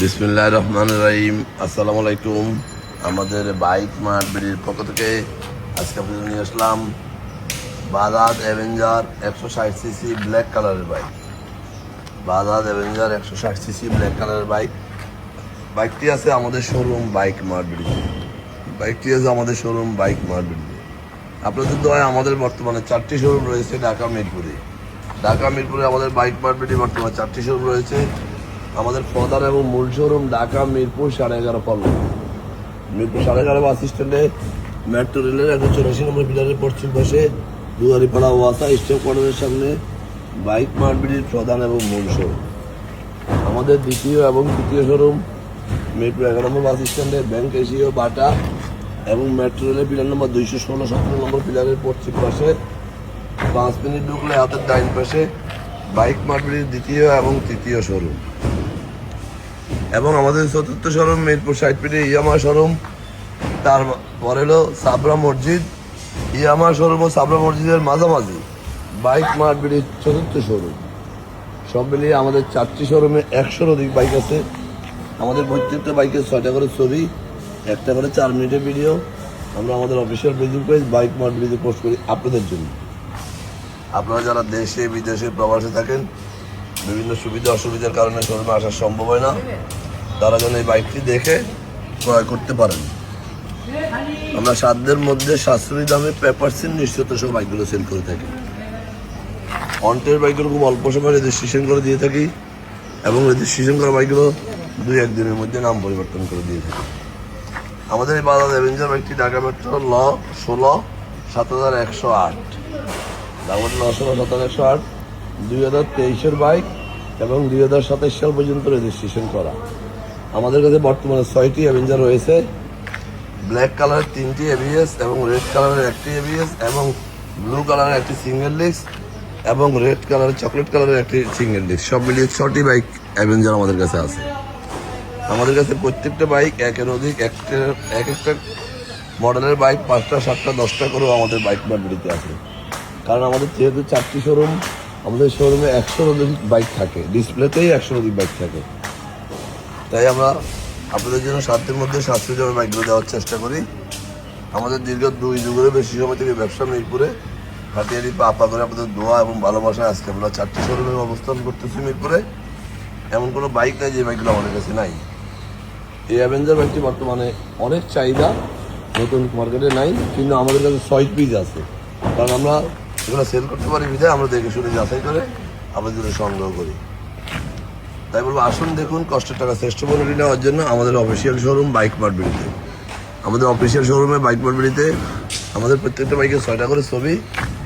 বিসমিল্লাহির রহমানির রহিম। আসসালামু আলাইকুম। আমাদের বাইক মার্ট বিডির পক্ষ থেকে আজকে আপনাদের নিয়ে আসলাম বাজাজ অ্যাভেঞ্জার 160 সিসি ব্ল্যাক কালারের bike. Bajaj Avenger 160 CC black কালারের বাইক। বাইকটি আছে আমাদের শোরুম বাইক মার্ট বিডিতে। আপনাদের দোয়ায় আমাদের বর্তমানে 4টি শোরুম রয়েছে ঢাকা মিরপুরে আমাদের বাইক মার্ট বিডি বর্তমানে 4টি শোরুম রয়েছে। আমাদের প্রধান এবং মূল শোরুম ঢাকা মিরপুর 11.5 পল্লব। মিরপুর 11.5 বাস স্ট্যান্ডে মেট্রো রেলের 184 নম্বর পিলারের পশ্চিম পাশে দুয়ারিপাড়া ওয়াসা স্টেপ কোয়ার্টারের সামনে বাইক মার্ট বিডির প্রধান এবং মূল শোরুম। আমাদের দ্বিতীয় এবং তৃতীয় শোরুম মিরপুর 11 নম্বর বাস স্ট্যান্ডে ব্যাংক এশিয়া বাটা এবং মেট্রো রেলের পিলার নম্বর 216-17 নম্বর পিলারের পশ্চিম পাশে 5 মিনিট ঢুকলে হাতের ডাইন পাশে বাইক মার্ট বিডির দ্বিতীয় এবং তৃতীয় শোরুম। এবং আমাদের চতুর্থ শোরুম মিরপুর 60 ফিটে ইয়ামাহা শোরুম। তারপর হলো সাবরা মসজিদ। ইয়ামাহা শোরুম ও সাবরা মসজিদের মাঝামাঝি বাইক মার্ট বিডির চতুর্থ শোরুম। সব মিলিয়ে আমাদের 4টি শোরুমে 100-র অধিক বাইক আছে। আমাদের প্রত্যেকটা বাইকের 6টা করে ছবি, 1টা করে 4 মিনিটের ভিডিও আমরা আমাদের official Facebook page Bike Mart বিডিতে পোস্ট করি আপনাদের জন্য। আপনারা যারা দেশে বিদেশে প্রবাসে থাকেন, বিভিন্ন সুবিধা অসুবিধার কারণে শোরুমে আসা সম্ভব হয় না, তারা যেন এই বাইকটি দেখে ক্রয় করতে পারেন। আমরা সাধ্যের মধ্যে সাশ্রয়ী দামে পেপারসিন নিশ্চয়তা সহ বাইকগুলো সেল করে থাকি। অন্টের বাইকগুলো খুব অল্প সময় রেজিস্ট্রেশন করে দিয়ে থাকি এবং রেজিস্ট্রেশন করা বাইকগুলো 2-1 দিনের মধ্যে নাম পরিবর্তন করে দিয়ে থাকি। আমাদের এই বাজাজ অ্যাভেঞ্জার বাইকটি ঢাকা মেট্রো ল 16-7108 ঢাকা ল 16-7108 2023-এর বাইক এবং 2027 সাল পর্যন্ত রেজিস্ট্রেশন করা। আমাদের কাছে বর্তমানে 6টি অ্যাভেঞ্জার রয়েছে। ব্ল্যাক কালারের 3টি এবিএস এবং রেড কালারের 1টি এবিএস এবং ব্লু কালারের 1টি সিঙ্গেল ডিস্ক এবং রেড কালারের চকলেট কালারের 1টি সিঙ্গেল ডিস্ক। সব মিলিয়ে 6টি বাইক অ্যাভেঞ্জার আমাদের কাছে আছে। আমাদের কাছে প্রত্যেকটা বাইক একের অধিক এক একটা মডেলের বাইক 5টা 7টা 10টা করেও আমাদের বাইক মার্ট বিডিতে আছে। কারণ আমাদের যেহেতু 4টি শোরুম, আমাদের শোরুমে 100-র অধিক বাইক থাকে, ডিসপ্লেতেই 100-র অধিক বাইক থাকে। তাই আমরা আপনাদের জন্য সাধ্যের মধ্যে সাশ্রয়ী দামে বাইকগুলো দেওয়ার চেষ্টা করি। আমাদের দীর্ঘ 2 যুগেরও বেশি সময় থেকে ব্যবসা মিরপুরে হাতিয়ারি আপা করে আপনাদের দোয়া এবং ভালোবাসায় আজকে আমরা 4টি শোরুমে অবস্থান করতেছি মিরপুরে। এমন কোনো বাইক নাই যে বাইকগুলো আমাদের কাছে নাই। এই অ্যাভেঞ্জার বাইকটি বর্তমানে অনেক চাহিদা, নতুন মার্কেটে নাই, কিন্তু আমাদের কাছে 6 পিস আছে। কারণ আমরা এগুলো সেল করতে পারি বিধায় আমরা দেখে শুনে যাচাই করে আমাদের জন্য সংগ্রহ করি। তাই বলবো আসুন দেখুন, কষ্টের টাকা শ্রেষ্ঠ মনে নেওয়ার জন্য আমাদের অফিসিয়াল শোরুম বাইক মার্ট বিডিতে। আমাদের অফিসিয়াল শোরুমে বাইক মার্ট বিডিতে আমাদের প্রত্যেকটা বাইকের 6টা করে ছবি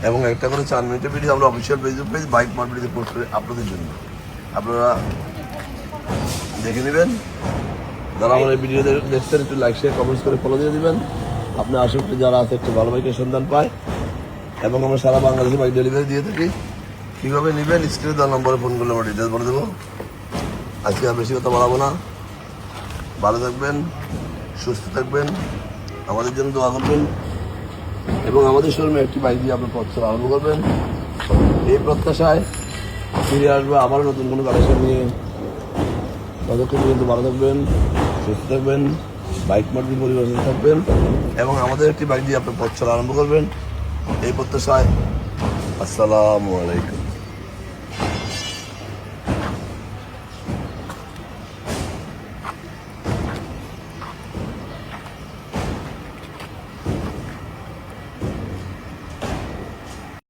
এবং 1টা করে 4 মিনিটের ভিডিও আমরা official Facebook page Bike Mart বিডিতে পোস্ট করি আপনাদের জন্য। আপনারা দেখে নেবেন। যারা আমার এই ভিডিও দেখছেন একটু লাইক শেয়ার কমেন্টস করে ফলো দিয়ে দেবেন। আপনার আশেপাশে যারা আছে একটু ভালো বাইকের সন্ধান পায় এবং আমরা সারা বাংলাদেশে বাইক ডেলিভারি দিয়ে থাকি। কীভাবে নেবেন স্ক্রিনে দেওয়া নম্বরে ফোন করলে আমরা ডিটেলস বলে দেবো। আজকে আর বেশি কথা বাড়াবো না। ভালো থাকবেন, সুস্থ থাকবেন, আমাদের জন্য দোয়া করবেন এবং আমাদের শোরুমে একটি বাইক দিয়ে আপনার পথ চলা আরম্ভ করবেন। এই প্রত্যাশায় ফিরে আসবো আবার নতুন কোনো কালেকশন নিয়ে। ততক্ষণ পর্যন্ত ভালো থাকবেন, সুস্থ থাকবেন, বাইক মার্ট বিডি পরিবেশে থাকবেন এবং আমাদের একটি বাইক দিয়ে আপনার পথ চলা আরম্ভ করবেন। এই প্রত্যাশায় আসসালামু আলাইকুম।